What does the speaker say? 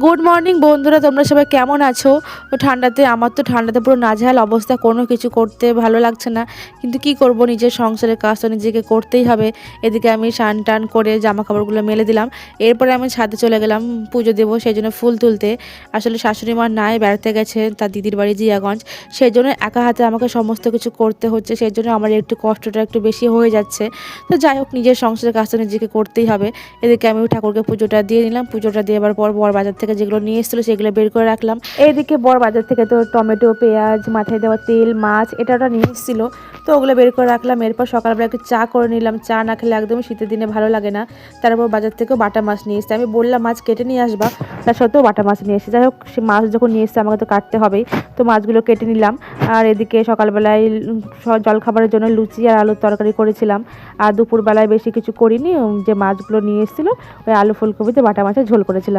Good morning বন্ধুরা, তোমরা সবাই কেমন আছো? আমার তো ঠান্ডাতে পুরো নাজেহাল অবস্থা, কোনো কিছু করতে ভালো লাগছে না। কিন্তু কি করব, নিজের সংসারের কাজ তো নিজেকে করতেই হবে। এদিকে আমি স্নান টান করে জামা কাপড়গুলো মেলে দিলাম। এরপরে আমি ছাদে চলে গেলাম পুজো দেবো, সেই জন্য ফুল তুলতে। আসলে শাশুড়ি মা নাই, বেড়াতে গেছে তার দিদির বাড়ি জিয়াগঞ্জ। সেই জন্য একা হাতে আমাকে সমস্ত কিছু করতে হচ্ছে, সেই জন্য আমার একটু কষ্টটা একটু বেশি হয়ে যাচ্ছে। তো যাই হোক, নিজের সংসারের কাজ তো নিজেকে করতেই হবে। এদিকে আমি ঠাকুরকে পুজোটা দিয়ে নিলাম। পুজোটা দেওয়ার পর বর বাজার থেকে যেগুলো নিয়ে এসেছিলো সেগুলো বের করে রাখলাম। এইদিকে বর বাজার থেকে তো টমেটো, পেঁয়াজ, মাথায় দেওয়া তেল, মাছ এটা ওটা নিয়ে এসেছিলো। তো ওগুলো বের করে রাখলাম। এরপর সকালবেলা একটু চা করে নিলাম। চা না খেলে একদম শীতের দিনে ভালো লাগে না। তারপর বাজার থেকেও বাটা মাছ নিয়ে এসেছে। আমি বললাম মাছ কেটে নিয়ে আসবা, তার সত্ত্বেও বাটা মাছ নিয়ে এসেছে। যাই হোক, সে মাছ যখন নিয়ে এসেছে আমাকে তো কাটতে হবেই। তো মাছগুলো কেটে নিলাম। আর এদিকে সকালবেলায় জলখাবারের জন্য লুচি আর আলুর তরকারি করেছিলাম। আর দুপুরবেলায় বেশি কিছু করিনি, যে মাছগুলো নিয়ে এসেছিলো ওই আলু ফুলকপিতে বাটা মাছের ঝোল করেছিলাম।